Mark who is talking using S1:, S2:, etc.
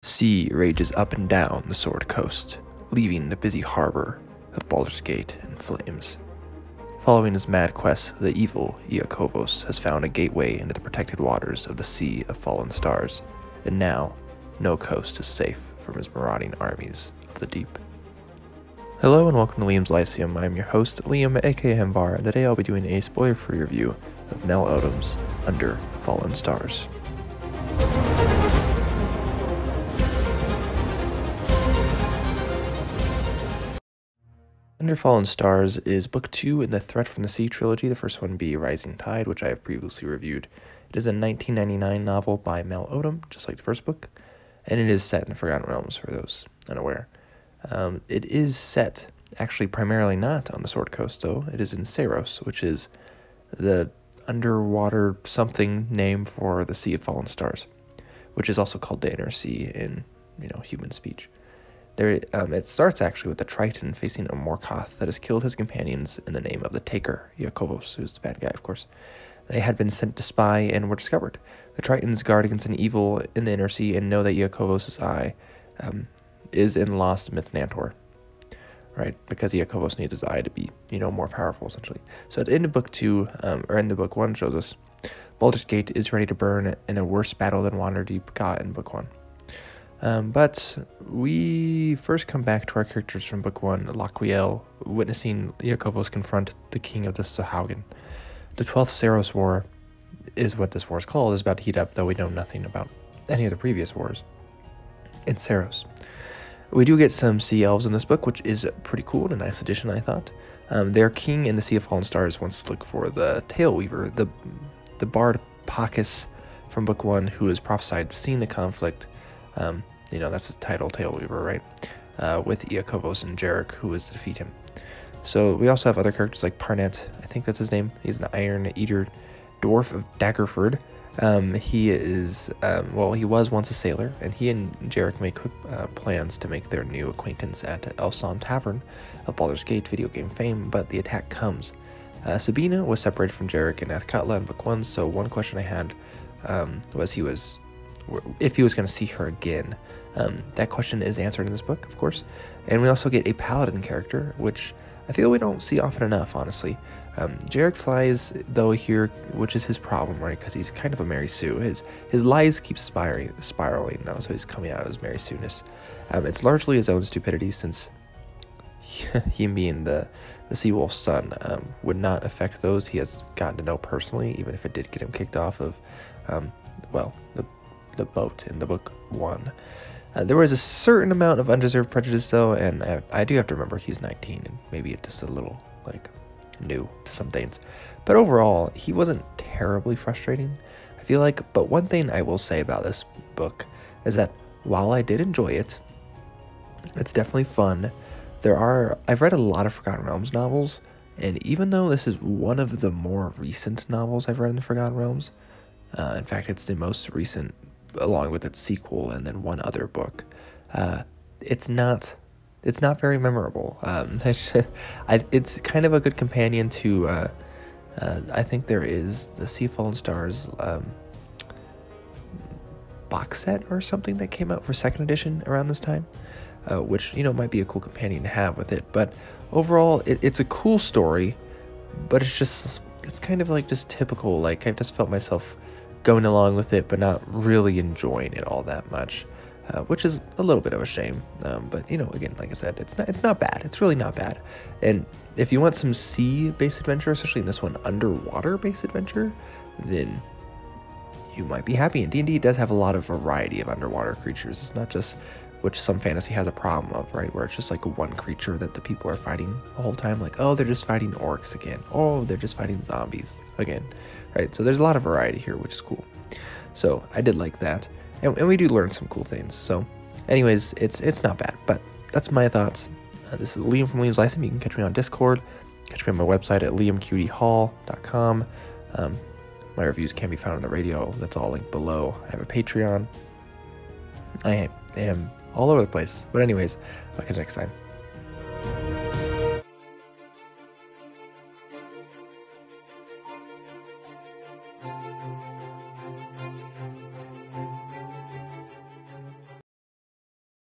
S1: Sea rages up and down the Sword Coast, leaving the busy harbor of Baldur's Gate in flames. Following his mad quest, the evil Iakovos has found a gateway into the protected waters of the Sea of Fallen Stars, and now no coast is safe from his marauding armies of the deep. Hello and welcome to Liam's Lyceum. I'm your host, Liam, aka Hemvar, and today I'll be doing a spoiler-free review of Mel Odom's Under Fallen Stars. Under Fallen Stars is Book 2 in the Threat from the Sea Trilogy, the first one being Rising Tide, which I have previously reviewed. It is a 1999 novel by Mel Odom, just like the first book, and it is set in the Forgotten Realms, for those unaware. It is set, actually primarily not on the Sword Coast, though. It is in Saros, which is the underwater something name for the Sea of Fallen Stars, which is also called the Inner Sea in, human speech. It starts actually with the Triton facing a Morkoth that has killed his companions in the name of the Taker, Iakovos, who's the bad guy, of course. They had been sent to spy and were discovered. The Tritons guard against an evil in the Inner Sea and know that Iakovos' eye is in lost myth Nantor, right? Because Iakovos needs his eye to be, more powerful, essentially. So at the end of Book 2, or end of Book 1, shows us Baldur's Gate is ready to burn in a worse battle than Waterdeep got in Book 1. But we first come back to our characters from Book 1, Laquiel, witnessing Iakovos confront the king of the Sahaugen. The 12th Saros War is what this war is called, is about to heat up, though we know nothing about any of the previous wars in Saros. We do get some sea elves in this book, which is pretty cool and a nice addition, I thought. Their king in the Sea of Fallen Stars wants to look for the Tail Weaver, the bard Pakis from Book 1, who is prophesied seeing the conflict. That's his title, Tail Weaver, right? With Iakovos and Jarek, who is to defeat him. So we also have other characters like Parnet, I think that's his name. He's an Iron Eater dwarf of Daggerford. He is, he was once a sailor, and he and Jarek make quick plans to make their new acquaintance at Elsom Tavern of Baldur's Gate video game fame, but the attack comes. Sabina was separated from Jarek and Athkatla in Book 1, so one question I had was if he was going to see her again. That question is answered in this book, of course. And we also get a paladin character, which I feel we don't see often enough, honestly. Jarek's lies, though, here, which is his problem, right? Because he's kind of a Mary Sue. His lies keep spiraling now, so he's coming out of his Mary Sue-ness. It's largely his own stupidity, since him being the Sea Wolf's son would not affect those he has gotten to know personally, even if it did get him kicked off of, the boat in the Book 1. There was a certain amount of undeserved prejudice, though, and I do have to remember he's 19, and maybe it's just a little, new to some things. But overall, he wasn't terribly frustrating, I feel like. But one thing I will say about this book is that while I did enjoy it, it's definitely fun. I've read a lot of Forgotten Realms novels, and even though this is one of the more recent novels I've read in the Forgotten Realms, in fact, it's the most recent, along with its sequel and then one other book, it's not very memorable. It's kind of a good companion to, I think there is the Sea of Fallen Stars box set or something that came out for 2nd edition around this time, which, might be a cool companion to have with it. But overall, it's a cool story, but it's kind of just typical. I just felt myself going along with it, but not really enjoying it all that much, which is a little bit of a shame. But again, like I said, it's not bad. It's really not bad. And if you want some sea-based adventure, especially in this one, underwater-based adventure, then you might be happy. And D&D does have a lot of variety of underwater creatures. It's not just, which some fantasy has a problem of, right? Where it's just one creature that the people are fighting the whole time. Oh, they're just fighting orcs again. Oh, they're just fighting zombies again. Right, so there's a lot of variety here, which is cool. So I did like that, and we do learn some cool things. So, anyways, it's not bad, but that's my thoughts. This is Liam from Liam's Lyceum. You can catch me on Discord, catch me on my website at liamqthall.com. My reviews can be found on the radio. That's all linked below. I have a Patreon. I am all over the place. But anyways, I'll catch you next time.